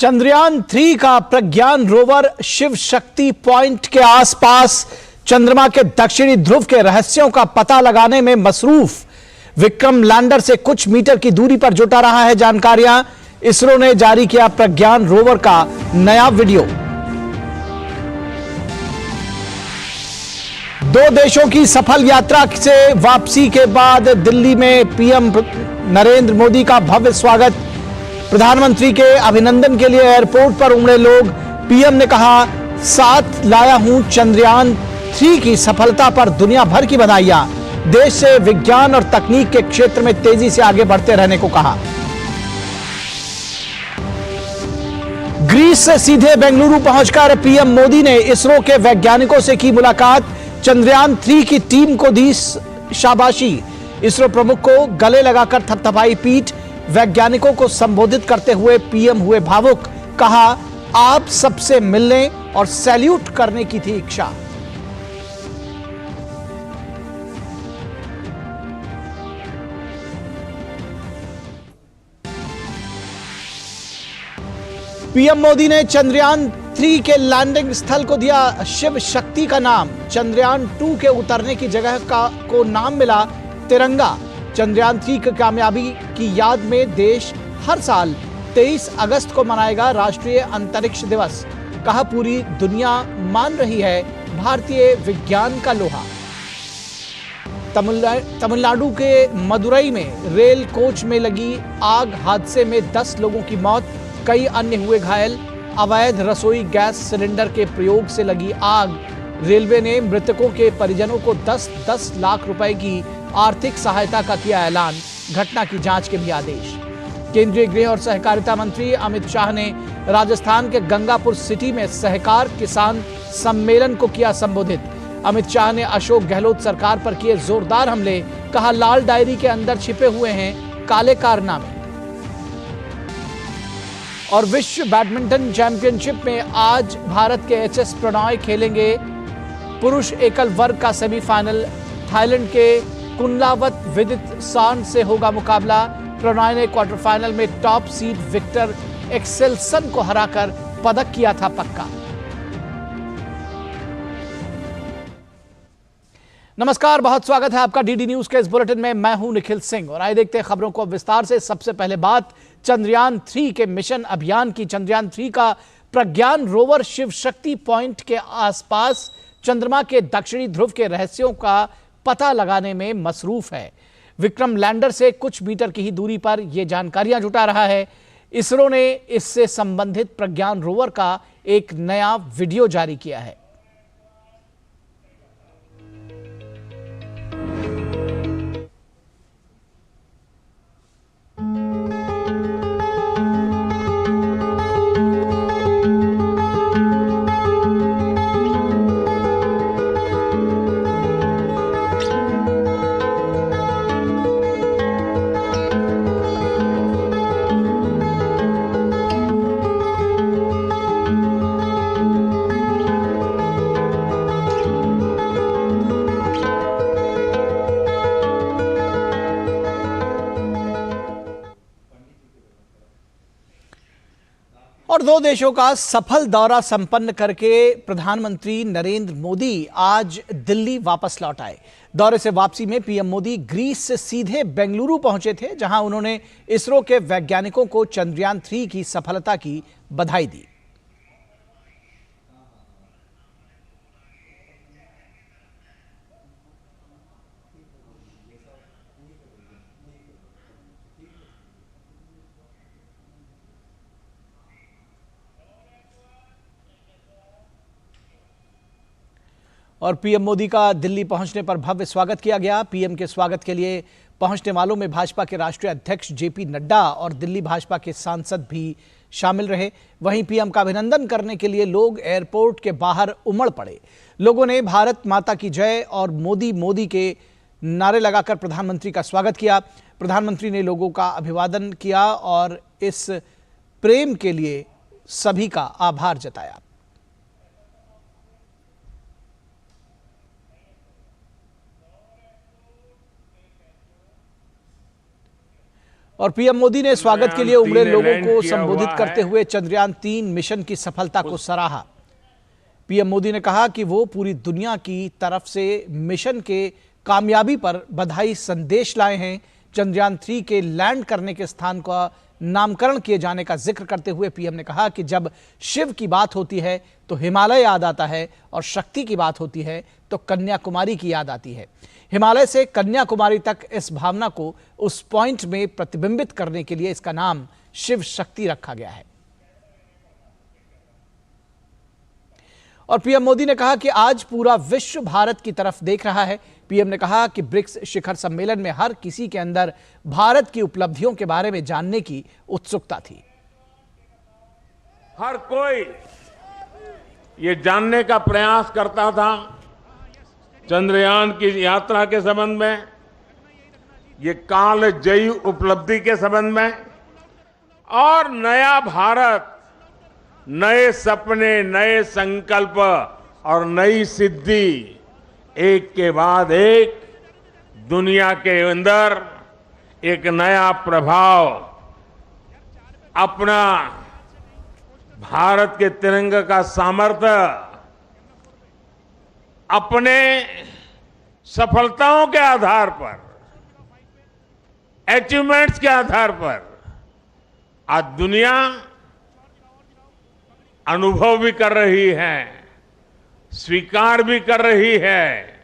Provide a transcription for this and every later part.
चंद्रयान 3 का प्रज्ञान rover Shiv Shakti point के आसपास चंद्रमा के दक्षिणी ध्रुव के रहस्यों का पता लगाने में मसरूफ विक्रम लैंडर से कुछ मीटर की दूरी पर जुटा रहा है जानकारियां। इसरो ने जारी किया प्रज्ञान रोवर का नया वीडियो। दो देशों की सफल यात्रा से वापसी के बाद दिल्ली में पीएम नरेंद्र मोदी का भव्य स्वागत। प्रधानमंत्री के अभिनंदन के लिए एयरपोर्ट पर उमड़े लोग। पीएम ने कहा, साथ लाया हूं चंद्रयान 3 की सफलता पर दुनिया भर की बधाइयां। देश से विज्ञान और तकनीक के क्षेत्र में तेजी से आगे बढ़ते रहने को कहा। ग्रीस से सीधे बेंगलुरु पहुंचकर पीएम मोदी ने इसरो के वैज्ञानिकों से की मुलाकात। चंद्रयान 3 की टीम को दी शाबाशी। इसरो प्रमुख को गले लगाकर थपथपाई पीठ। वैज्ञानिकों को संबोधित करते हुए पीएम हुए भावुक। कहा, आप सबसे मिलने और सैल्यूट करने की थी इच्छा। पीएम मोदी ने चंद्रयान 3 के लैंडिंग स्थल को दिया शिव शक्ति का नाम। चंद्रयान 2 के उतरने की जगह को नाम मिला तिरंगा। चंद्रयान 3 की कामयाबी की याद में देश हर साल 23 अगस्त को मनाएगा राष्ट्रीय अंतरिक्ष दिवस। कहा, पूरी दुनिया मान रही है भारतीय विज्ञान का लोहा। तमिलनाडु के मदुरई में रेल कोच में लगी आग, हादसे में 10 लोगों की मौत, कई अन्य हुए घायल। अवैध रसोई गैस सिलेंडर के प्रयोग से लगी आग। रेलवे ने मृतकों के परिजनों को 10-10 लाख रुपए की आर्थिक सहायता का किया ऐलान। घटना की जांच के भी आदेश। केंद्रीय गृह और सहकारिता मंत्री अमित शाह ने राजस्थान के गंगापुर सिटी में सहकार किसान सम्मेलन को किया संबोधित। अमित शाह ने अशोक गहलोत सरकार पर किए जोरदार हमले। कहा, लाल डायरी के अंदर छिपे हुए हैं काले कारनामे। और विश्व बैडमिंटन चैंपियनशिप में आज भारत के एचएस प्रणॉय खेलेंगे पुरुष एकल वर्ग का सेमीफाइनल। थाईलैंड के कुनलावत विदित सान से होगा मुकाबला। प्रणॉय ने क्वार्टर फाइनल में टॉप सीड विक्टर एक्सेल्सन को हराकर पदक किया था पक्का। नमस्कार, बहुत स्वागत है आपका डीडी न्यूज के इस बुलेटिन में। मैं हूं निखिल सिंह और आइए देखते हैं खबरों को विस्तार से। सबसे पहले बात चंद्रयान 3 के मिशन अभियान की। चंद्रयान 3 का प्रज्ञान रोवर शिव शक्ति पॉइंट के आसपास चंद्रमा के दक्षिणी ध्रुव के रहस्यों का पता लगाने में मसरूफ है। विक्रम लैंडर से कुछ मीटर की ही दूरी पर यह जानकारियां जुटा रहा है। इसरो ने इससे संबंधित प्रज्ञान रोवर का एक नया वीडियो जारी किया है। और दो देशों का सफल दौरा संपन्न करके प्रधानमंत्री नरेंद्र मोदी आज दिल्ली वापस लौट आए। दौरे से वापसी में पीएम मोदी ग्रीस से सीधे बेंगलुरु पहुंचे थे, जहां उन्होंने इसरो के वैज्ञानिकों को चंद्रयान 3 की सफलता की बधाई दी। और पीएम मोदी का दिल्ली पहुंचने पर भव्य स्वागत किया गया। पीएम के स्वागत के लिए पहुंचने वालों में भाजपा के राष्ट्रीय अध्यक्ष जेपी नड्डा और दिल्ली भाजपा के सांसद भी शामिल रहे। वहीं पीएम का अभिनंदन करने के लिए लोग एयरपोर्ट के बाहर उमड़ पड़े। लोगों ने भारत माता की जय और मोदी मोदी के नारे लगाकर प्रधानमंत्री का स्वागत किया। प्रधानमंत्री ने लोगों का अभिवादन किया और इस प्रेम के लिए सभी का आभार जताया। और पीएम मोदी ने स्वागत के लिए उमड़े लोगों को संबोधित करते हुए चंद्रयान-3 मिशन की सफलता को सराहा। पीएम मोदी ने कहा कि वो पूरी दुनिया की तरफ से मिशन के कामयाबी पर बधाई संदेश लाए हैं। चंद्रयान-3 के लैंड करने के स्थान का नामकरण किए जाने का जिक्र करते हुए पीएम ने कहा कि जब शिव की बात होती है तो हिमालय याद आता है और शक्ति की बात होती है तो कन्याकुमारी की याद आती है। हिमालय से कन्याकुमारी तक इस भावना को उस पॉइंट में प्रतिबिंबित करने के लिए इसका नाम शिव शक्ति रखा गया है। और पीएम मोदी ने कहा कि आज पूरा विश्व भारत की तरफ देख रहा है। पीएम ने कहा कि ब्रिक्स शिखर सम्मेलन में हर किसी के अंदर भारत की उपलब्धियों के बारे में जानने की उत्सुकता थी। हर कोई ये जानने का प्रयास करता था चंद्रयान की यात्रा के संबंध में, ये कालजयी उपलब्धि के संबंध में, और नया भारत, नए सपने, नए संकल्प और नई सिद्धि एक के बाद एक दुनिया के अंदर एक नया प्रभाव अपना भारत के तिरंगे का सामर्थ्य अपने सफलताओं के आधार पर, अचीवमेंट्स के आधार पर आज दुनिया अनुभव भी कर रही है, स्वीकार भी कर रही है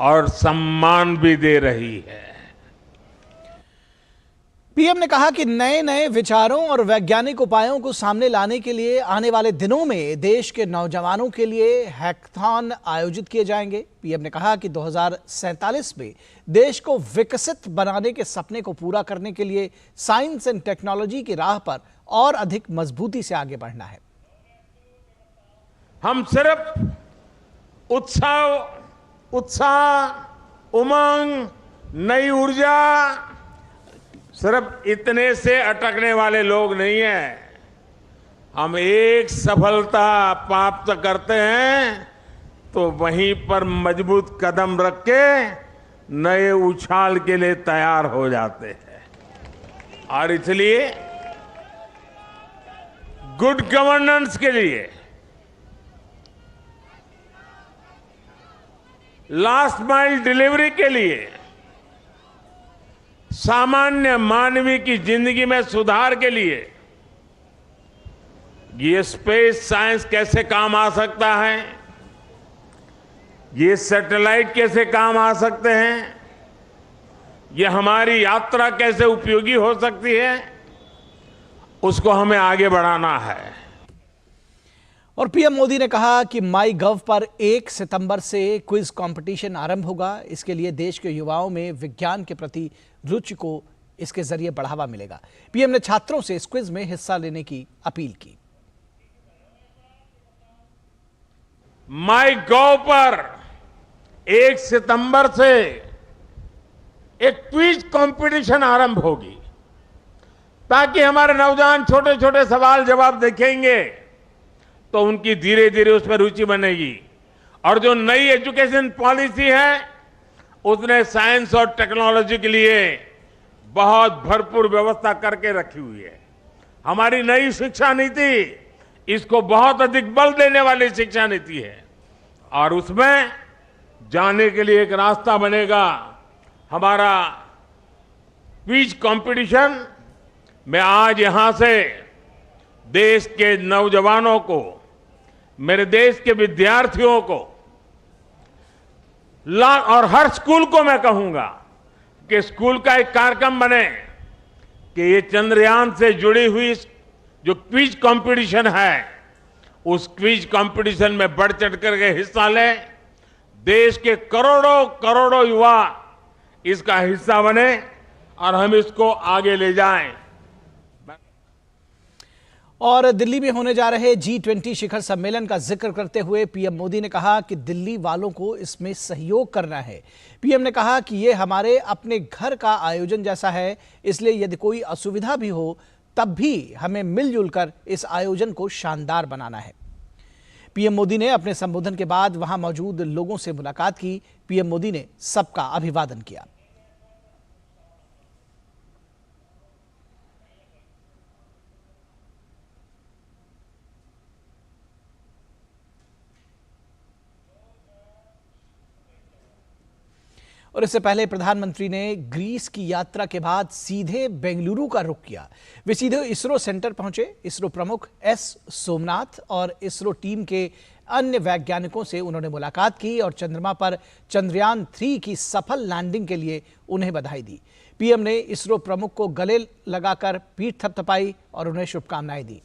और सम्मान भी दे रही है। पीएम ने कहा कि नए नए विचारों और वैज्ञानिक उपायों को सामने लाने के लिए आने वाले दिनों में देश के नौजवानों के लिए हैकाथॉन आयोजित किए जाएंगे। पीएम ने कहा कि 2047 में देश को विकसित बनाने के सपने को पूरा करने के लिए साइंस एंड टेक्नोलॉजी की राह पर और अधिक मजबूती से आगे बढ़ना है। हम सिर्फ उत्साह, उमंग, नई ऊर्जा, सिर्फ इतने से अटकने वाले लोग नहीं हैं। हम एक सफलता प्राप्त करते हैं तो वहीं पर मजबूत कदम रख के नए उछाल के लिए तैयार हो जाते हैं। और इसलिए गुड गवर्नेंस के लिए, लास्ट माइल डिलीवरी के लिए, सामान्य मानवीय की जिंदगी में सुधार के लिए ये स्पेस साइंस कैसे काम आ सकता है, ये सैटेलाइट कैसे काम आ सकते हैं, ये हमारी यात्रा कैसे उपयोगी हो सकती है, उसको हमें आगे बढ़ाना है। और पीएम मोदी ने कहा कि माई गव पर 1 सितंबर से क्विज कंपटीशन आरंभ होगा। इसके लिए देश के युवाओं में विज्ञान के प्रति रुचि को इसके जरिए बढ़ावा मिलेगा। पीएम ने छात्रों से इस क्विज में हिस्सा लेने की अपील की। माई गव पर 1 सितंबर से एक क्विज कंपटीशन आरंभ होगी ताकि हमारे नौजवान छोटे छोटे सवाल जवाब देखेंगे तो उनकी धीरे धीरे उस पर रुचि बनेगी। और जो नई एजुकेशन पॉलिसी है उसने साइंस और टेक्नोलॉजी के लिए बहुत भरपूर व्यवस्था करके रखी हुई है। हमारी नई शिक्षा नीति इसको बहुत अधिक बल देने वाली शिक्षा नीति है और उसमें जाने के लिए एक रास्ता बनेगा। हमारा क्विज कंपटीशन मैं आज यहां से देश के नौजवानों को, मेरे देश के विद्यार्थियों को और हर स्कूल को मैं कहूंगा कि स्कूल का एक कार्यक्रम बने कि ये चंद्रयान से जुड़ी हुई जो क्विज कंपटीशन है उस क्विज कंपटीशन में बढ़ चढ़ करके हिस्सा लें। देश के करोड़ों करोड़ों युवा इसका हिस्सा बने और हम इसको आगे ले जाएं। और दिल्ली में होने जा रहे G20 शिखर सम्मेलन का जिक्र करते हुए पीएम मोदी ने कहा कि दिल्ली वालों को इसमें सहयोग करना है। पीएम ने कहा कि ये हमारे अपने घर का आयोजन जैसा है, इसलिए यदि कोई असुविधा भी हो तब भी हमें मिलजुल कर इस आयोजन को शानदार बनाना है। पीएम मोदी ने अपने संबोधन के बाद वहां मौजूद लोगों से मुलाकात की। पीएम मोदी ने सबका अभिवादन किया। और इससे पहले प्रधानमंत्री ने ग्रीस की यात्रा के बाद सीधे बेंगलुरु का रुख किया। वे सीधे इसरो सेंटर पहुंचे। इसरो प्रमुख एस सोमनाथ और इसरो टीम के अन्य वैज्ञानिकों से उन्होंने मुलाकात की और चंद्रमा पर चंद्रयान 3 की सफल लैंडिंग के लिए उन्हें बधाई दी। पीएम ने इसरो प्रमुख को गले लगाकर पीठ थपथपाई और उन्हें शुभकामनाएं दी।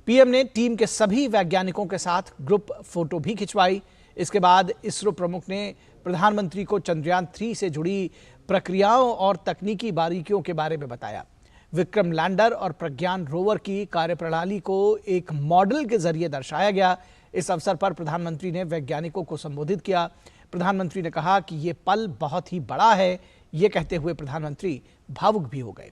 पीएम ने टीम के सभी वैज्ञानिकों के साथ ग्रुप फोटो भी खिंचवाई। इसके बाद इसरो प्रमुख ने प्रधानमंत्री को चंद्रयान 3 से जुड़ी प्रक्रियाओं और तकनीकी बारीकियों के बारे में बताया। विक्रम लैंडर और प्रज्ञान रोवर की कार्यप्रणाली को एक मॉडल के जरिए दर्शाया गया। इस अवसर पर प्रधानमंत्री ने वैज्ञानिकों को संबोधित किया। प्रधानमंत्री ने कहा कि ये पल बहुत ही बड़ा है। ये कहते हुए प्रधानमंत्री भावुक भी हो गए।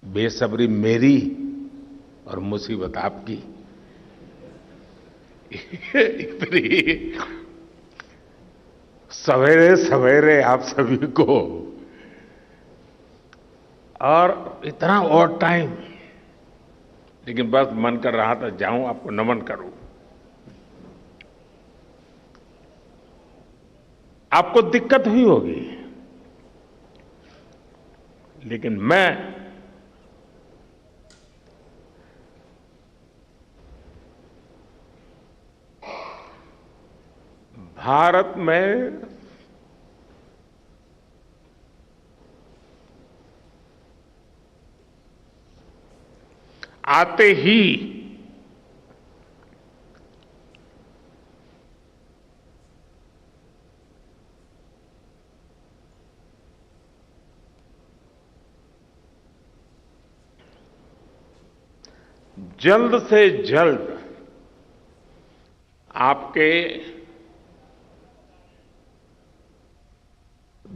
बेसब्री मेरी और मुसीबत आपकी। इतनी सवेरे सवेरे आप सभी को और इतना और टाइम, लेकिन बस मन कर रहा था जाऊं आपको नमन करूं। आपको दिक्कत हुई होगी, लेकिन मैं भारत में आते ही जल्द से जल्द आपके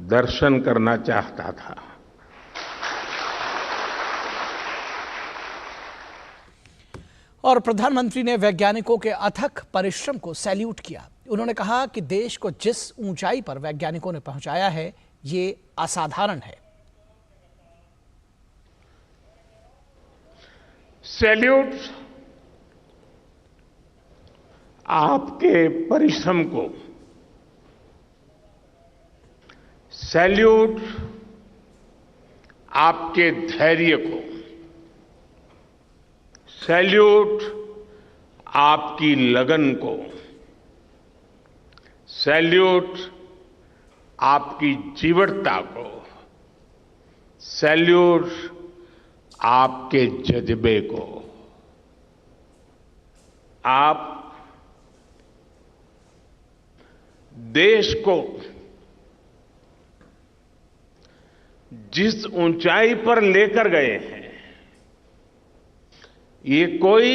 दर्शन करना चाहता था। और प्रधानमंत्री ने वैज्ञानिकों के अथक परिश्रम को सैल्यूट किया। उन्होंने कहा कि देश को जिस ऊंचाई पर वैज्ञानिकों ने पहुंचाया है, ये असाधारण है। सैल्यूट आपके परिश्रम को, सैल्यूट आपके धैर्य को, सैल्यूट आपकी लगन को, सैल्यूट आपकी जीवटता को, सैल्यूट आपके जज्बे को। आप देश को जिस ऊंचाई पर लेकर गए हैं, ये कोई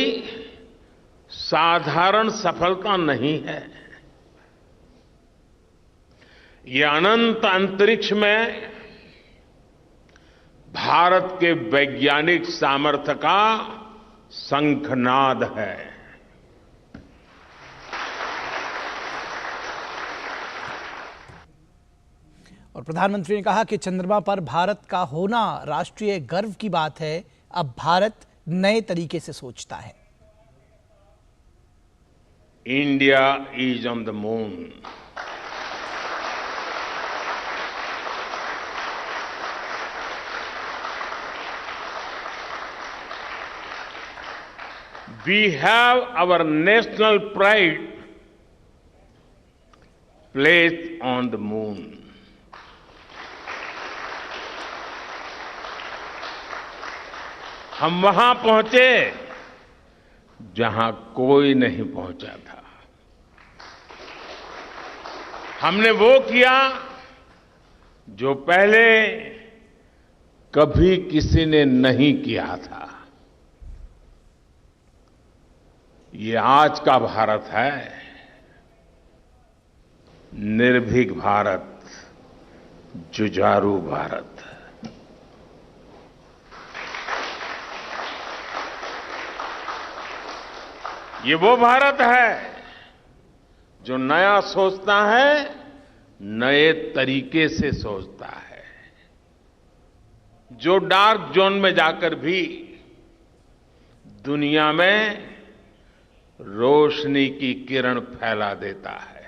साधारण सफलता नहीं है। ये अनंत अंतरिक्ष में भारत के वैज्ञानिक सामर्थ्य का शंखनाद है। और प्रधानमंत्री ने कहा कि चंद्रमा पर भारत का होना राष्ट्रीय गर्व की बात है। अब भारत नए तरीके से सोचता है। India is on the moon. We have our national pride placed on the moon. हम वहां पहुंचे जहां कोई नहीं पहुंचा था। हमने वो किया जो पहले कभी किसी ने नहीं किया था। ये आज का भारत है, निर्भीक भारत, जुझारू भारत। ये वो भारत है जो नया सोचता है, नए तरीके से सोचता है, जो डार्क जोन में जाकर भी दुनिया में रोशनी की किरण फैला देता है।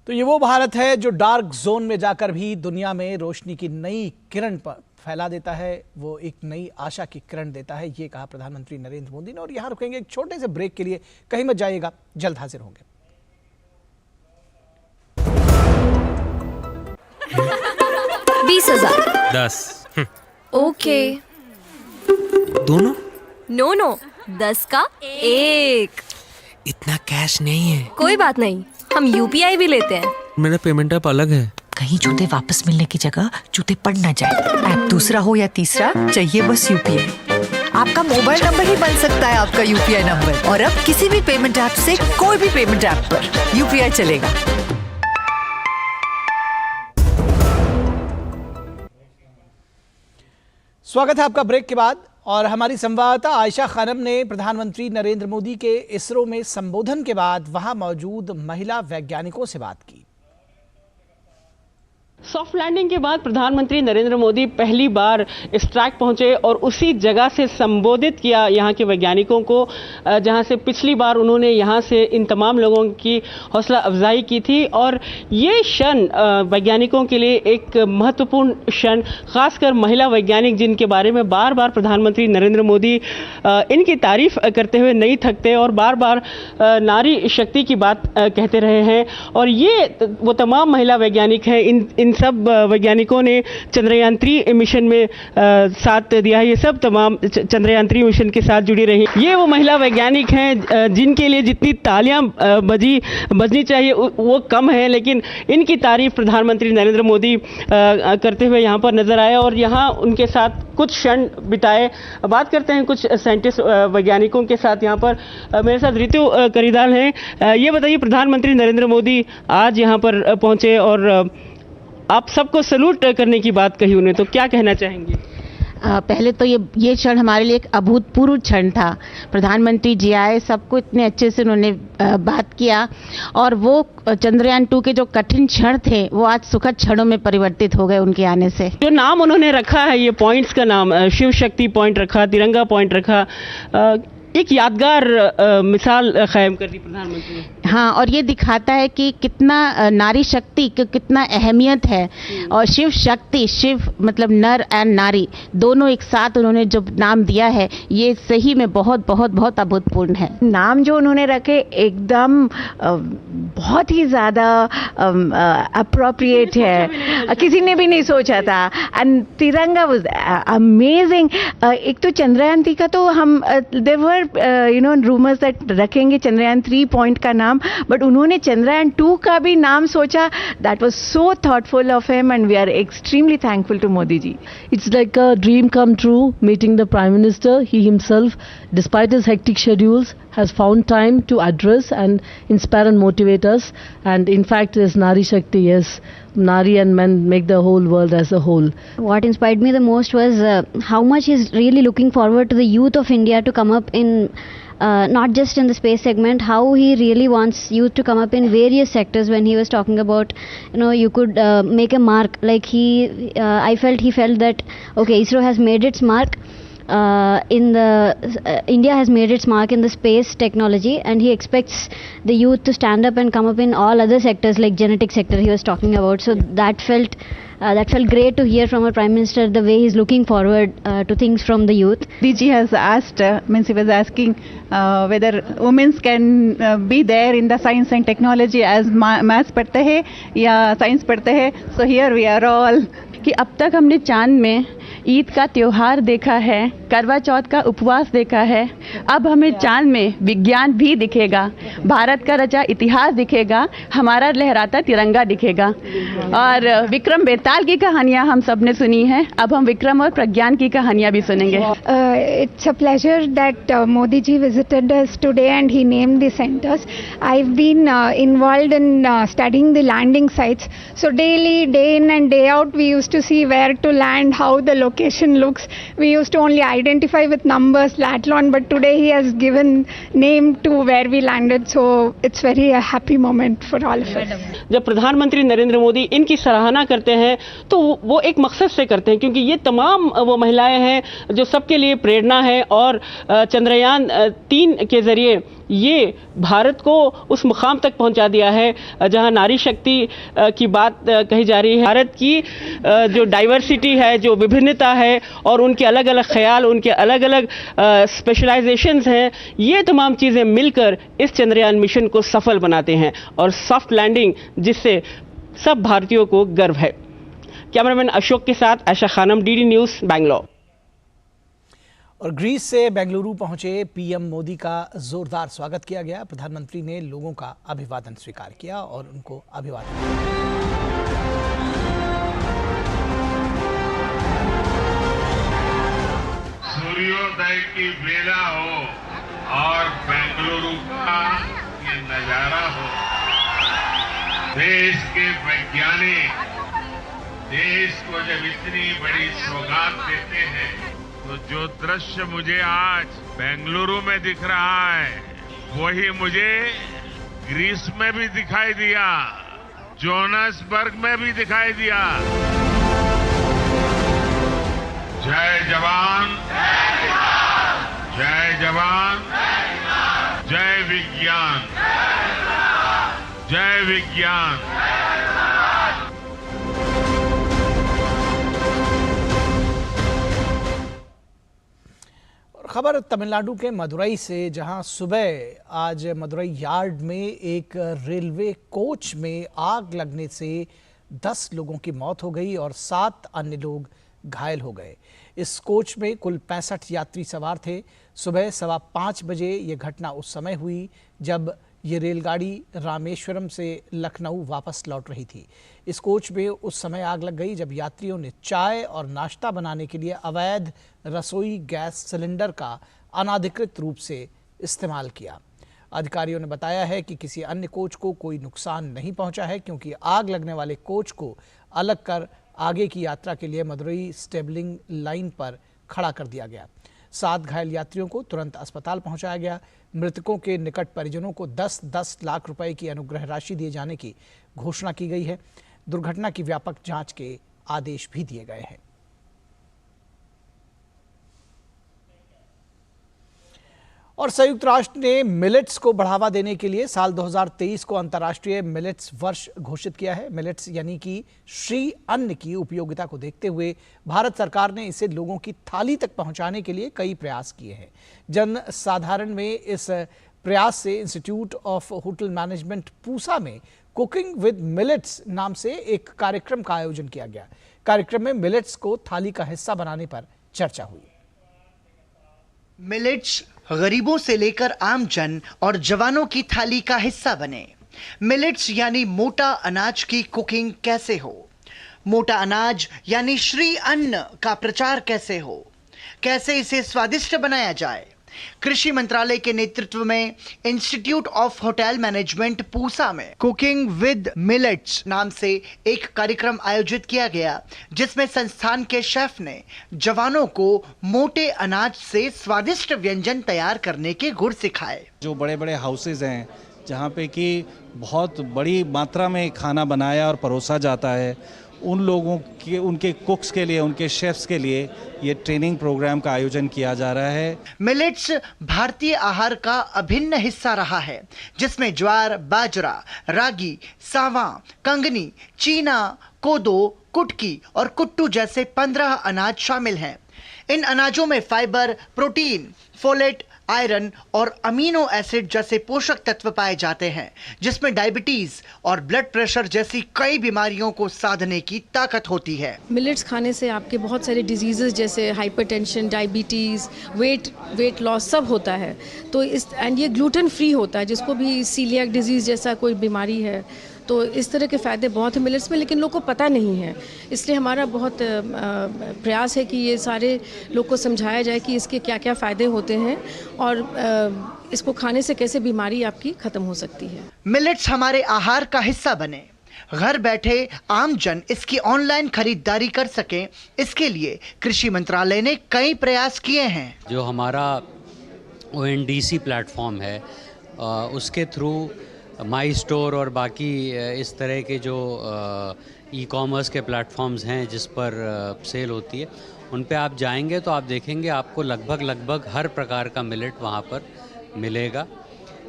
तो ये वो भारत है जो डार्क जोन में जाकर भी दुनिया में रोशनी की नई किरण पर फैला देता है, वो एक नई आशा की किरण देता है, ये कहा प्रधानमंत्री नरेंद्र मोदी ने। और यहां रुकेंगे एक छोटे से ब्रेक के लिए, कहीं मत जाइएगा, जल्द हाजिर होंगे। 20,000 10 ओके। दोनों? नो 10 का 1। इतना कैश नहीं है। कोई बात नहीं, हम यूपीआई भी लेते हैं। मेरा पेमेंट ऐप अलग है। कहीं जूते वापस मिलने की जगह जूते पड़ ना जाए। ऐप दूसरा हो या तीसरा, चाहिए बस यूपीआई। आपका मोबाइल नंबर ही बन सकता है आपका यूपीआई नंबर। और अब किसी भी पेमेंट ऐप से कोई भी पेमेंट ऐप पर यूपीआई चलेगा। स्वागत है आपका ब्रेक के बाद। और हमारी संवाददाता आयशा खानम ने प्रधानमंत्री नरेंद्र मोदी के इसरो में संबोधन के बाद वहां मौजूद महिला वैज्ञानिकों से बात की। सॉफ्ट लैंडिंग के बाद प्रधानमंत्री नरेंद्र मोदी पहली बार इस ट्रैक पहुंचे और उसी जगह से संबोधित किया यहाँ के वैज्ञानिकों को, जहाँ से पिछली बार उन्होंने यहाँ से इन तमाम लोगों की हौसला अफजाई की थी। और ये क्षण वैज्ञानिकों के लिए एक महत्वपूर्ण क्षण, खासकर महिला वैज्ञानिक जिनके बारे में बार बार प्रधानमंत्री नरेंद्र मोदी इनकी तारीफ करते हुए नहीं थकते और बार बार नारी शक्ति की बात कहते रहे हैं। और ये वो तमाम महिला वैज्ञानिक हैं, इन सब वैज्ञानिकों ने चंद्रयान-3 मिशन में साथ दिया है। ये सब तमाम चंद्रयान-3 मिशन के साथ जुड़ी रही। ये वो महिला वैज्ञानिक हैं जिनके लिए जितनी तालियां बजनी चाहिए वो कम है, लेकिन इनकी तारीफ प्रधानमंत्री नरेंद्र मोदी करते हुए यहाँ पर नजर आए और यहाँ उनके साथ कुछ क्षण बिताए। बात करते हैं कुछ साइंटिस्ट वैज्ञानिकों के साथ। यहाँ पर मेरे साथ रितु करीदाल हैं। ये बताइए, प्रधानमंत्री नरेंद्र मोदी आज यहाँ पर पहुँचे और आप सबको सैल्यूट करने की बात कही उन्हें, तो क्या कहना चाहेंगे? पहले तो ये क्षण हमारे लिए एक अभूतपूर्व क्षण था। प्रधानमंत्री जी आए, सबको इतने अच्छे से उन्होंने बात किया और वो चंद्रयान-2 के जो कठिन क्षण थे वो आज सुखद क्षणों में परिवर्तित हो गए उनके आने से। जो नाम उन्होंने रखा है, ये पॉइंट्स का नाम शिव शक्ति पॉइंट रखा, तिरंगा पॉइंट रखा, एक यादगार मिसाल कायम कर दी प्रधानमंत्री ने। हाँ, और ये दिखाता है कि कितना नारी शक्ति की कितना अहमियत है। और शिव शक्ति, शिव मतलब नर एंड नारी दोनों एक साथ उन्होंने जो नाम दिया है, ये सही में बहुत बहुत बहुत अभूतपूर्ण है। नाम जो उन्होंने रखे एकदम बहुत ही ज़्यादा अप्रोप्रिएट है, किसी ने भी नहीं सोचा था। एंड तिरंगा वाज अमेजिंग। एक तो चंद्रयान-3 का तो हम देयर वर रूमर्स दैट रखेंगे चंद्रयान-3 पॉइंट का नाम, बट उन्होंने चंद्रयान-2 का भी नाम सोचा। That was so thoughtful of him and we are extremely thankful to Modi ji. It's like a dream come true meeting the Prime Minister. He himself, despite his hectic schedules, has found time to address and inspire and motivate us. And in fact, is Nari Shakti, yes, Nari and men make the whole world as a whole. What inspired me the most was how much he's really looking forward to the youth of India to come up in not just in the space segment, how he really wants youth to come up in various sectors. When he was talking about, you could make a mark, like I felt he felt that, okay, ISRO has made its mark India has made its mark in the space technology, and he expects the youth to stand up and come up in all other sectors, like genetic sector he was talking about. So that felt great to hear from our Prime Minister, the way he's looking forward to things from the youth. DG has asked, he was asking whether women can be there in the science and technology as maths पढ़ते हैं या science पढ़ते हैं. So here we are all. कि अब तक हमने चांद में ईद का त्योहार देखा है, करवा चौथ का उपवास देखा है, अब हमें चांद में विज्ञान भी दिखेगा, भारत का रचा इतिहास दिखेगा, हमारा लहराता तिरंगा दिखेगा. और विक्रम बेताल की कहानियां हम सब ने सुनी हैं, अब हम विक्रम और प्रज्ञान की कहानियां भी सुनेंगे. It's a pleasure that Modi ji visited us today and he named the centers. I've been involved in studying the landing sites. So daily, day in and day out, we used to see where to land, how the location looks. We used to only identify with numbers, Latlon, but today he has given name to where we landed. So it's very a happy moment for all of us. जब प्रधानमंत्री नरेंद्र मोदी इनकी सराहना करते हैं तो वो एक मकसद से करते हैं, क्योंकि ये तमाम वो महिलाएं हैं जो सबके लिए प्रेरणा है और चंद्रयान 3 के जरिए ये भारत को उस मुकाम तक पहुंचा दिया है जहां नारी शक्ति की बात कही जा रही है। भारत की जो डाइवर्सिटी है, जो विभिन्नता है और उनके अलग अलग ख्याल, उनके अलग अलग स्पेशलाइजेशंस हैं, ये तमाम चीज़ें मिलकर इस चंद्रयान मिशन को सफल बनाते हैं और सॉफ्ट लैंडिंग जिससे सब भारतीयों को गर्व है। कैमरामैन अशोक के साथ आयशा खानम, डीडी न्यूज़, बैंगलोर। और ग्रीस से बेंगलुरु पहुंचे पीएम मोदी का जोरदार स्वागत किया गया। प्रधानमंत्री ने लोगों का अभिवादन स्वीकार किया और उनको अभिवादन सूर्योदय की बेला हो और बेंगलुरु का ये नजारा हो, देश के वैज्ञानिक देश को जब इतनी बड़ी सौगात देते हैं तो जो दृश्य मुझे आज बेंगलुरु में दिख रहा है वही मुझे ग्रीस में भी दिखाई दिया, जोहान्सबर्ग में भी दिखाई दिया। जय जवान, जय जवान, जय विज्ञान, जय विज्ञान। खबर तमिलनाडु के मदुरई से, जहां सुबह आज मदुरई यार्ड में एक रेलवे कोच में आग लगने से 10 लोगों की मौत हो गई और 7 अन्य लोग घायल हो गए। इस कोच में कुल 65 यात्री सवार थे। सुबह 5:15 बजे ये घटना उस समय हुई जब ये रेलगाड़ी रामेश्वरम से लखनऊ वापस लौट रही थी। इस कोच में उस समय आग लग गई जब यात्रियों ने चाय और नाश्ता बनाने के लिए अवैध रसोई गैस सिलेंडर का अनाधिकृत रूप से इस्तेमाल किया। अधिकारियों ने बताया है कि किसी अन्य कोच को कोई नुकसान नहीं पहुंचा है, क्योंकि आग लगने वाले कोच को अलग कर आगे की यात्रा के लिए मदुरई स्टेबलिंग लाइन पर खड़ा कर दिया गया। 7 घायल यात्रियों को तुरंत अस्पताल पहुंचाया गया। मृतकों के निकट परिजनों को 10-10 लाख रुपए की अनुग्रह राशि दिए जाने की घोषणा की गई है। दुर्घटना की व्यापक जांच के आदेश भी दिए गए हैं। और संयुक्त राष्ट्र ने मिलेट्स को बढ़ावा देने के लिए साल 2023 को अंतर्राष्ट्रीय मिलेट्स वर्ष घोषित किया है। मिलेट्स यानी कि श्री अन्न की उपयोगिता को देखते हुए भारत सरकार ने इसे लोगों की थाली तक पहुंचाने के लिए कई प्रयास किए हैं। जन साधारण में इस प्रयास से institute of hotel management Pusa में कुकिंग विद मिलेट्स नाम से एक कार्यक्रम का आयोजन किया गया। कार्यक्रम में मिलेट्स को थाली का हिस्सा बनाने पर चर्चा हुई। मिलेट्स गरीबों से लेकर आम जन और जवानों की थाली का हिस्सा बने। मिलेट्स यानी मोटा अनाज की कुकिंग कैसे हो, मोटा अनाज यानी श्री अन्न का प्रचार कैसे हो, कैसे इसे स्वादिष्ट बनाया जाए। कृषि मंत्रालय के नेतृत्व में institute of hotel management Pusa में कुकिंग विद मिलेट्स नाम से एक कार्यक्रम आयोजित किया गया, जिसमें संस्थान के शेफ ने जवानों को मोटे अनाज से स्वादिष्ट व्यंजन तैयार करने के गुर सिखाए। जो बड़े बड़े हाउसेज हैं जहाँ पे कि बहुत बड़ी मात्रा में खाना बनाया और परोसा जाता है, उन लोगों के, उनके कुक्स के लिए, उनके शेफ्स के लिए ये ट्रेनिंग प्रोग्राम का आयोजन किया जा रहा है। मिलेट्स भारतीय आहार का अभिन्न हिस्सा रहा है, जिसमें ज्वार, बाजरा, रागी, सावा, कंगनी, चीना, कोदो, कुटकी और कुट्टू जैसे 15 अनाज शामिल हैं। इन अनाजों में फाइबर, प्रोटीन, फोलेट, आयरन और अमीनो एसिड जैसे पोषक तत्व पाए जाते हैं, जिसमें डायबिटीज और ब्लड प्रेशर जैसी कई बीमारियों को साधने की ताकत होती है। मिलेट्स खाने से आपके बहुत सारे डिजीजेस जैसे हाइपरटेंशन, डायबिटीज, वेट लॉस सब होता है। तो एंड ये ग्लूटेन फ्री होता है, जिसको भी सीलियाक डिजीज जैसा कोई बीमारी है, तो इस तरह के फ़ायदे बहुत हैं मिलेट्स में, लेकिन लोगों को पता नहीं है। इसलिए हमारा बहुत प्रयास है कि ये सारे लोग को समझाया जाए कि इसके क्या क्या फ़ायदे होते हैं और इसको खाने से कैसे बीमारी आपकी ख़त्म हो सकती है। मिलेट्स हमारे आहार का हिस्सा बने। घर बैठे आम जन इसकी ऑनलाइन खरीदारी कर सकें, इसके लिए कृषि मंत्रालय ने कई प्रयास किए हैं। जो हमारा ONDC प्लेटफॉर्म है उसके थ्रू माई स्टोर और बाकी इस तरह के जो ई-कॉमर्स के प्लेटफॉर्म्स हैं जिस पर सेल होती है, उन पे आप जाएंगे तो आप देखेंगे आपको लगभग हर प्रकार का मिलेट वहाँ पर मिलेगा।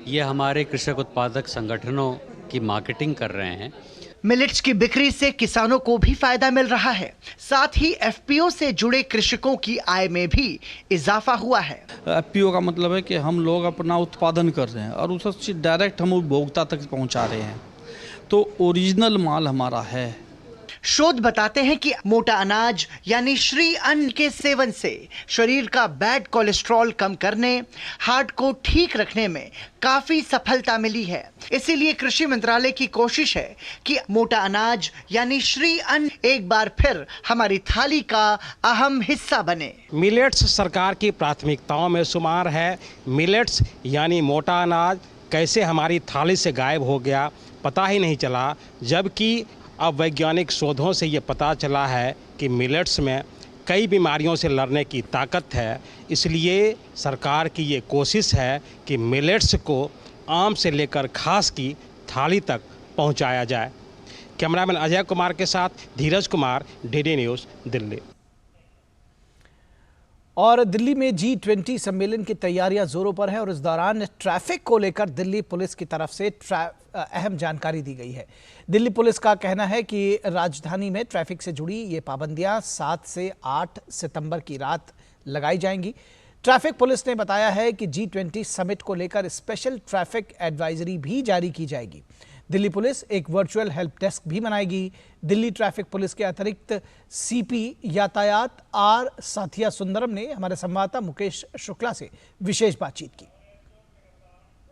ये हमारे कृषक उत्पादक संगठनों की मार्केटिंग कर रहे हैं। मिलेट्स की बिक्री से किसानों को भी फायदा मिल रहा है, साथ ही FPO से जुड़े कृषकों की आय में भी इजाफा हुआ है। FPO का मतलब है कि हम लोग अपना उत्पादन कर रहे हैं और उसे डायरेक्ट हम उपभोक्ता तक पहुंचा रहे हैं, तो ओरिजिनल माल हमारा है। शोध बताते हैं कि मोटा अनाज यानी श्री अन्न के सेवन से शरीर का बैड कोलेस्ट्रॉल कम करने, हार्ट को ठीक रखने में काफी सफलता मिली है। इसीलिए कृषि मंत्रालय की कोशिश है कि मोटा अनाज यानी श्री अन्न एक बार फिर हमारी थाली का अहम हिस्सा बने। मिलेट्स सरकार की प्राथमिकताओं में शुमार है। मिलेट्स यानी मोटा अनाज कैसे हमारी थाली से गायब हो गया पता ही नहीं चला, जबकि अब वैज्ञानिक शोधों से ये पता चला है कि मिलेट्स में कई बीमारियों से लड़ने की ताकत है। इसलिए सरकार की ये कोशिश है कि मिलेट्स को आम से लेकर खास की थाली तक पहुंचाया जाए। कैमरामैन अजय कुमार के साथ धीरज कुमार, DD न्यूज़, दिल्ली। और दिल्ली में G20 सम्मेलन की तैयारियां जोरों पर है और इस दौरान ट्रैफिक को लेकर दिल्ली पुलिस की तरफ से अहम जानकारी दी गई है। दिल्ली पुलिस का कहना है कि राजधानी में ट्रैफिक से जुड़ी ये पाबंदियां 7 से 8 सितंबर की रात लगाई जाएंगी। ट्रैफिक पुलिस ने बताया है कि G20 समिट को लेकर स्पेशल ट्रैफिक एडवाइजरी भी जारी की जाएगी। दिल्ली पुलिस एक वर्चुअल हेल्प डेस्क भी बनाएगी। दिल्ली ट्रैफिक पुलिस के अतिरिक्त CP यातायात R साथिया सुंदरम ने हमारे संवाददाता मुकेश शुक्ला से विशेष बातचीत की।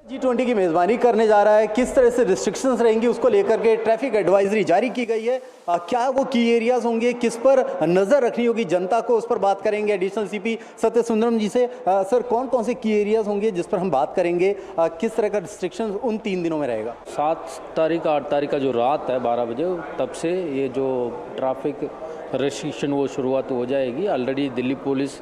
G20 की मेज़बानी करने जा रहा है, किस तरह से रिस्ट्रिक्शंस रहेंगी उसको लेकर के ट्रैफिक एडवाइजरी जारी की गई है। क्या वो की एरियाज होंगे, किस पर नज़र रखनी होगी जनता को, उस पर बात करेंगे एडिशनल CP सत्य सुंदरम जी से। सर, कौन कौन से की एरियाज होंगे जिस पर हम बात करेंगे, किस तरह का रिस्ट्रिक्शन उन 3 दिनों में रहेगा? 7 तारीख 8 तारीख का जो रात है 12 बजे, तब से ये जो ट्रैफिक रेस्ट्रिक्शन वो शुरुआत हो जाएगी। ऑलरेडी दिल्ली पुलिस,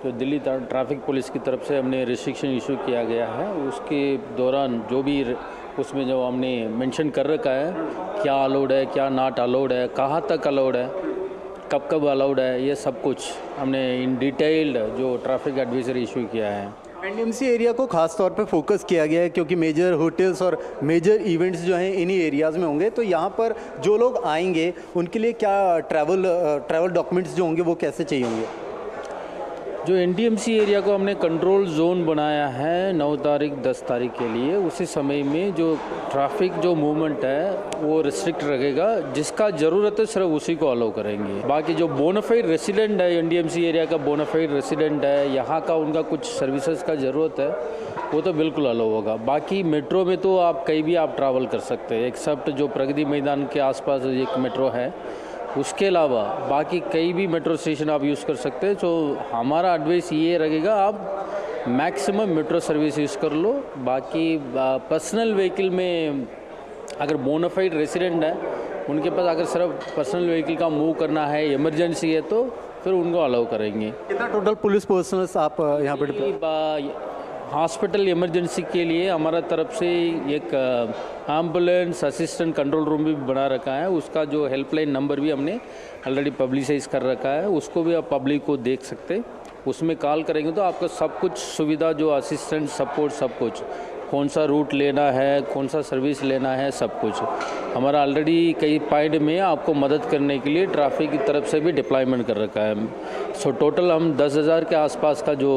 तो दिल्ली ट्रैफिक पुलिस की तरफ से हमने रिस्ट्रिक्शन इशू किया गया है। उसके दौरान जो भी उसमें जो हमने मेंशन कर रखा है क्या अलाउड है, क्या नॉट अलाउड है, कहाँ तक अलाउड है, कब कब अलाउड है, ये सब कुछ हमने इन डिटेल्ड जो ट्रैफिक एडवाइजरी इशू किया है। NDMC एरिया को खास तौर पे फोकस किया गया है क्योंकि मेजर होटल्स और मेजर इवेंट्स जो हैं इन्हीं एरियाज़ में होंगे। तो यहाँ पर जो लोग आएंगे उनके लिए क्या ट्रैवल डॉक्यूमेंट्स जो होंगे वो कैसे चाहिए होंगे? जो NDMC एरिया को हमने कंट्रोल जोन बनाया है 9 तारीख 10 तारीख के लिए, उसी समय में जो ट्रैफिक जो मूवमेंट है वो रिस्ट्रिक्ट रहेगा। जिसका ज़रूरत है सिर्फ उसी को अलाउ करेंगे। बाकी जो बोनाफाइड रेसिडेंट है, NDMC एरिया का बोनाफाइड रेसिडेंट है, यहाँ का उनका कुछ सर्विसेज का ज़रूरत है, वो तो बिल्कुल अलाउ होगा। बाकी मेट्रो में तो आप कहीं भी आप ट्रैवल कर सकते हैं, एक्सेप्ट जो प्रगति मैदान के आसपास एक मेट्रो है, उसके अलावा बाकी कई भी मेट्रो स्टेशन आप यूज़ कर सकते हैं। तो हमारा एडवाइस ये रहेगा आप मैक्सिमम मेट्रो सर्विस यूज़ कर लो। बाकी पर्सनल व्हीकल में अगर बोनाफाइड रेसिडेंट है उनके पास अगर सिर्फ पर्सनल व्हीकल का मूव करना है, इमरजेंसी है, तो फिर उनको अलाउ करेंगे। कितना टोटल पुलिस पर्सनल्स आप यहाँ पर? हॉस्पिटल इमरजेंसी के लिए हमारा तरफ से एक एम्बुलेंस असिस्टेंट कंट्रोल रूम भी बना रखा है। उसका जो हेल्पलाइन नंबर भी हमने ऑलरेडी पब्लिसाइज कर रखा है, उसको भी आप पब्लिक को देख सकते हैं। उसमें कॉल करेंगे तो आपका सब कुछ सुविधा, जो असिस्टेंट सपोर्ट, सब कुछ, कौन सा रूट लेना है, कौन सा सर्विस लेना है, सब कुछ हमारा ऑलरेडी कई पॉइंट में आपको मदद करने के लिए ट्रैफिक की तरफ से भी डिप्लॉयमेंट कर रखा है। सो टोटल हम 10,000 के आसपास का जो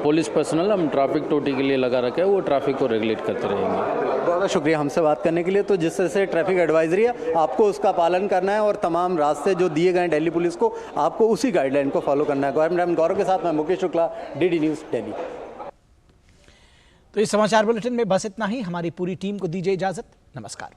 पुलिस पर्सनल हम ट्रैफिक टोटी के लिए लगा रखा है, वो ट्रैफिक को रेगुलेट करते रहेंगे। बहुत शुक्रिया हमसे बात करने के लिए। तो जिस तरह से ट्रैफिक एडवाइजरी है आपको उसका पालन करना है और तमाम रास्ते जो दिए गए दिल्ली पुलिस को, आपको उसी गाइडलाइन को फॉलो करना है। गौरव के साथ मैं मुकेश शुक्ला, DD न्यूज़, दिल्ली। तो इस समाचार बुलेटिन में बस इतना ही। हमारी पूरी टीम को दीजिए इजाजत। नमस्कार।